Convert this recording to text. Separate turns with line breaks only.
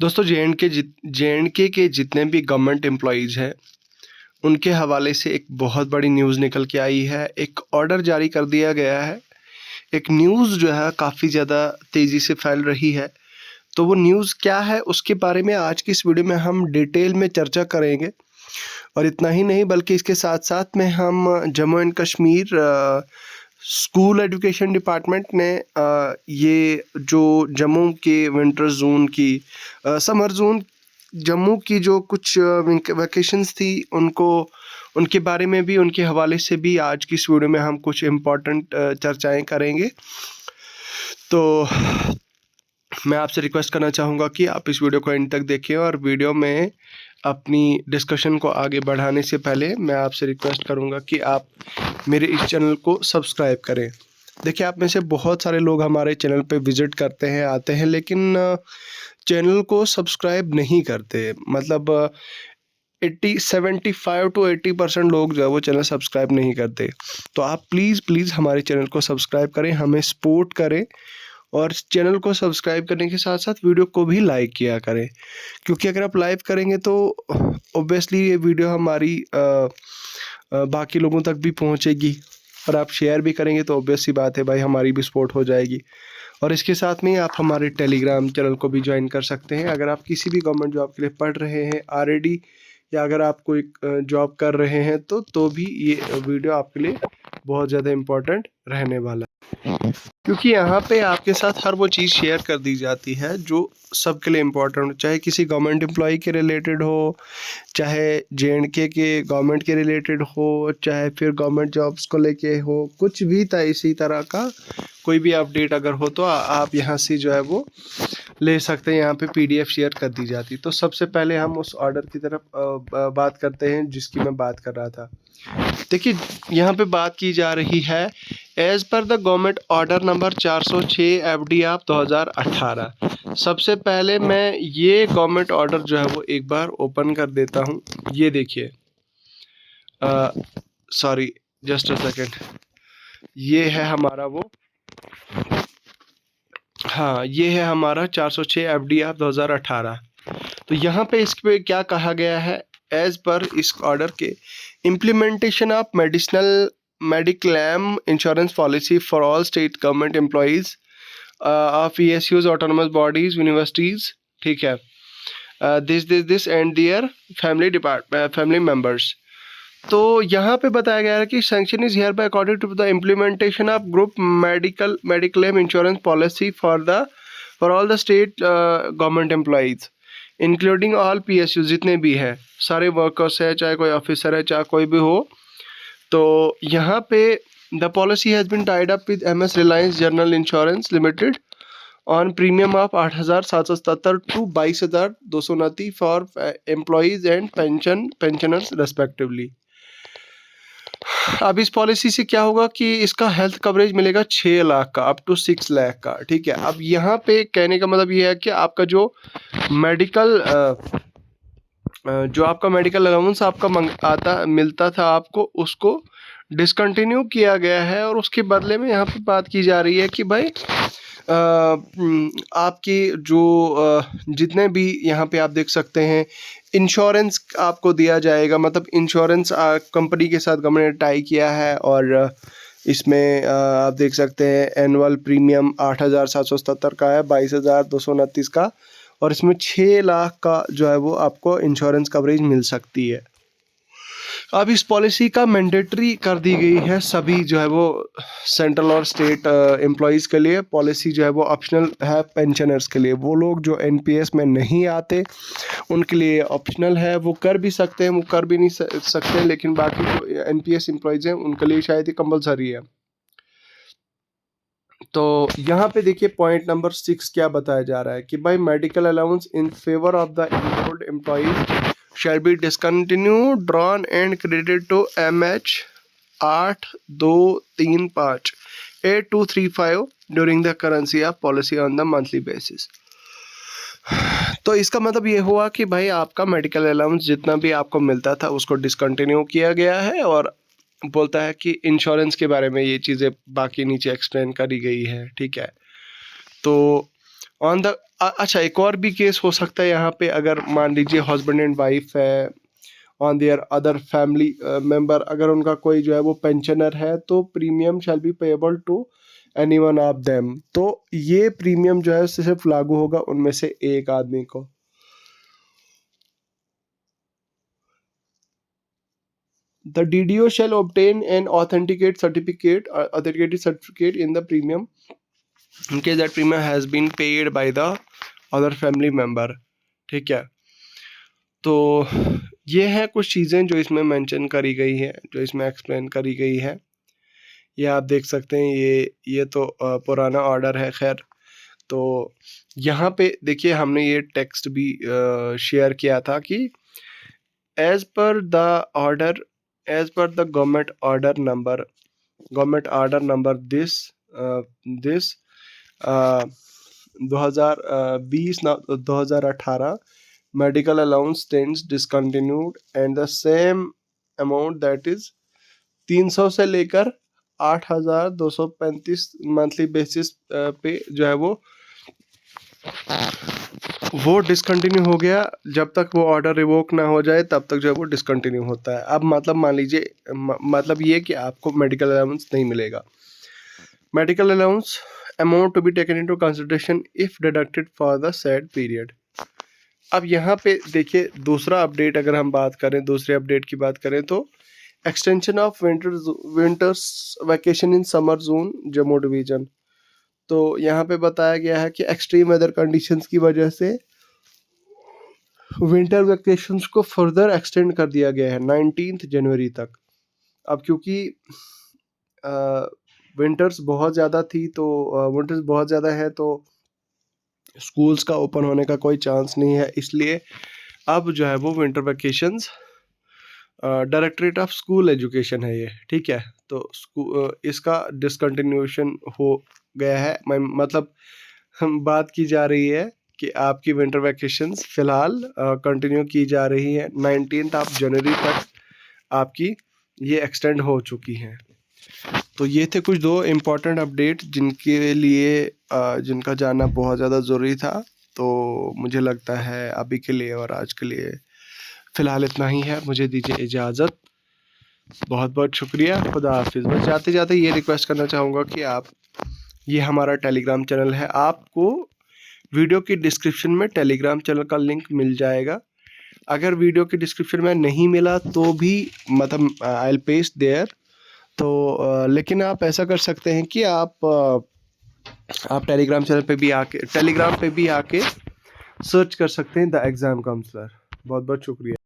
दोस्तों जे एंड के जितने भी गवर्नमेंट एम्प्लॉयज़ हैं उनके हवाले से एक बहुत बड़ी न्यूज़ निकल के आई है। एक ऑर्डर जारी कर दिया गया है। एक न्यूज़ जो है काफ़ी ज़्यादा तेज़ी से फैल रही है। तो वो न्यूज़ क्या है उसके बारे में आज की इस वीडियो में हम डिटेल में चर्चा करेंगे। और इतना ही नहीं बल्कि इसके साथ साथ में हम Jammu and Kashmir school education department ने ये जो जम्मू के विंटर जोन की समर जोन जम्मू की जो कुछ वैकेशंस थी उनके बारे में भी उनके हवाले से भी आज की इस वीडियो में हम कुछ इम्पोर्टेंट चर्चाएं करेंगे। तो मैं आपसे रिक्वेस्ट करना चाहूँगा कि आप इस वीडियो को एंड तक देखें और वीडियो में अपनी डिस्कशन को आगे बढ़ाने से पहले मैं आपसे रिक्वेस्ट करूँगा कि आप मेरे इस चैनल को सब्सक्राइब करें। देखिए, आप में से बहुत सारे लोग हमारे चैनल पे विज़िट करते हैं, आते हैं, लेकिन चैनल को सब्सक्राइब नहीं करते। मतलब 75 to 80% लोग जो है वो चैनल सब्सक्राइब नहीं करते। तो आप प्लीज़ हमारे चैनल को सब्सक्राइब करें, हमें सपोर्ट करें और चैनल को सब्सक्राइब करने के साथ साथ वीडियो को भी लाइक किया करें, क्योंकि अगर आप लाइक करेंगे तो ऑब्वियसली ये वीडियो हमारी बाकी लोगों तक भी पहुंचेगी और आप शेयर भी करेंगे तो ऑब्वियस सी बात है भाई, हमारी भी सपोर्ट हो जाएगी। और इसके साथ में आप हमारे टेलीग्राम चैनल को भी ज्वाइन कर सकते हैं। अगर आप किसी भी गवर्नमेंट जॉब के लिए पढ़ रहे हैं ऑलरेडी, या अगर आप कोई जॉब कर रहे हैं तो भी ये वीडियो आपके लिए बहुत ज़्यादा इम्पोर्टेंट रहने वाला है, क्योंकि यहाँ पे आपके साथ हर वो चीज़ शेयर कर दी जाती है जो सबके लिए इम्पोर्टेंट हो, चाहे किसी गवर्नमेंट एम्प्लॉय के रिलेटेड हो, चाहे जे.एंड.के के गवर्नमेंट के रिलेटेड हो, चाहे फिर गवर्नमेंट जॉब्स को लेके हो, कुछ भी इसी तरह का कोई भी अपडेट अगर हो तो आप यहाँ से जो है वो ले सकते हैं। यहाँ पे PDF शेयर कर दी जाती। तो सबसे पहले हम उस ऑर्डर की तरफ बात करते हैं जिसकी मैं बात कर रहा था। देखिए, यहाँ पे बात की जा रही है as per the government order number 406 FD of 2018। सबसे पहले मैं ये गवर्नमेंट ऑर्डर जो है वो एक बार ओपन कर देता हूँ। ये देखिए, सॉरी, जस्ट अ सेकेंड, ये है हमारा वो, हाँ, ये है हमारा 406 FD ऑफ 2018। तो यहाँ पे इस पे क्या कहा गया है, एज पर इस ऑर्डर के implementation of mediclaim insurance policy for all state government employees of PSUs, autonomous bodies, universities, ठीक है, this and their family members. तो यहाँ पे बताया गया है कि sanction is hereby according to the implementation of group mediclaim insurance policy for all the state government employees including all PSU, जितने भी हैं सारे वर्कर्स है, चाहे कोई ऑफिसर है, चाहे कोई भी हो। तो यहाँ पे the policy has been tied up with MS Reliance general insurance limited on premium of 8,777 to 22,229 for employees and pensioners respectively. अब इस पॉलिसी से क्या होगा कि इसका हेल्थ कवरेज मिलेगा 6 लाख का, अप टू 6 लाख का, ठीक है। अब यहाँ पे कहने का मतलब ये है कि आपका जो मेडिकल अलाउंस आपका मिलता था आपको, उसको डिसकंटिन्यू किया गया है और उसके बदले में यहाँ पे बात की जा रही है कि भाई आपकी जो जितने भी यहाँ पे आप देख सकते हैं इंश्योरेंस आपको दिया जाएगा। मतलब इंश्योरेंस कंपनी के साथ गवर्नमेंट ने टाई किया है और इसमें आप देख सकते हैं एनुअल प्रीमियम 8,777 का है, 22,229 का, और इसमें 6 लाख का जो है वो आपको इंश्योरेंस कवरेज मिल सकती है। अब इस पॉलिसी का मैंडेटरी कर दी गई है सभी जो है वो सेंट्रल और स्टेट एम्प्लॉयज़ के लिए। पॉलिसी जो है वो ऑप्शनल है पेंशनर्स के लिए। वो लोग जो NPS में नहीं आते उनके लिए ऑप्शनल है, वो कर भी सकते हैं, वो कर भी नहीं सकते, लेकिन बाकी जो NPS एम्प्लॉयज़ हैं उनके लिए शायद ये कंपलसरी है। तो यहाँ पे देखिए पॉइंट नंबर 6 क्या बताया जा रहा है कि भाई medical allowance in favour of the enrolled employees shall be discontinued, drawn and credited to MH 8235 8235 during the currency of policy on the monthly basis। तो इसका मतलब ये हुआ कि भाई आपका मेडिकल अलाउंस जितना भी आपको मिलता था उसको डिसकंटिन्यू किया गया है, और बोलता है कि इंश्योरेंस के बारे में ये चीज़ें बाकी नीचे एक्सप्लेन करी गई है, ठीक है। तो ऑन द अच्छा, एक और भी केस हो सकता है यहाँ पे, अगर मान लीजिए हस्बैंड एंड वाइफ है, on their other family member, अगर उनका कोई जो है वो पेंशनर है, तो premium shall be payable to any one of them. तो ये प्रीमियम जो है सिर्फ लागू होगा उनमें से एक आदमी को। The DDO shall obtain an authenticated certificate in the premium in case that premium has been paid by the other family member। ठीक है, तो ये है कुछ चीज़ें जो इसमें मेंशन करी गई है, जो इसमें एक्सप्लेन करी गई है। ये आप देख सकते हैं, ये तो पुराना ऑर्डर है। खैर, तो यहाँ पे देखिए हमने ये टेक्स्ट भी शेयर किया था कि as per the order, as per the government order number this 2018 medical allowance stands discontinued and the same amount that is 300 से लेकर 8,235 मंथली बेसिस पे जो है वो डिसकंटिन्यू हो गया। जब तक वो ऑर्डर रिवोक ना हो जाए तब तक जो है वो डिसकंटिन्यू होता है। अब मतलब मान लीजिए मतलब ये कि आपको मेडिकल अलाउंस नहीं मिलेगा। Medical allowance amount to be taken into consideration if deducted for the said period. अब यहाँ पे देखिए दूसरा अपडेट, अगर हम बात करें, दूसरे अपडेट की बात करें तो extension of winters vacation in summer zone Jammu division. तो यहाँ पे बताया गया है कि एक्सट्रीम वेदर कंडीशंस की वजह से विंटर वैकेशंस को फर्दर एक्सटेंड कर दिया गया है 19 जनवरी तक। अब क्योंकि विंटर्स बहुत ज़्यादा थी, तो विंटर्स बहुत ज़्यादा है तो स्कूल्स का ओपन होने का कोई चांस नहीं है, इसलिए अब जो है वो winter vacations directorate of school education है ये, ठीक है, तो इसका डिसकंटिन्यूएशन हो गया है। मतलब हम बात की जा रही है कि आपकी विंटर वैकेशंस फ़िलहाल कंटिन्यू की जा रही है 19 जनवरी तक आपकी ये एक्सटेंड हो चुकी हैं। तो ये थे कुछ दो इम्पॉर्टेंट अपडेट जिनके लिए जिनका जानना बहुत ज़्यादा ज़रूरी था। तो मुझे लगता है अभी के लिए और आज के लिए फ़िलहाल इतना ही है। मुझे दीजिए इजाज़त, बहुत बहुत शुक्रिया, खुदा हाफिज़। बस जाते जाते ये रिक्वेस्ट करना चाहूँगा कि आप, ये हमारा टेलीग्राम चैनल है, आपको वीडियो की डिस्क्रिप्शन में टेलीग्राम चैनल का लिंक मिल जाएगा। अगर वीडियो की डिस्क्रिप्शन में नहीं मिला तो भी मतलब आई विल पेस्ट देयर। तो लेकिन आप ऐसा कर सकते हैं कि आप टेलीग्राम चैनल पे भी आके, टेलीग्राम पे भी आके सर्च कर सकते हैं द एग्ज़ाम काउंसलर। बहुत बहुत शुक्रिया।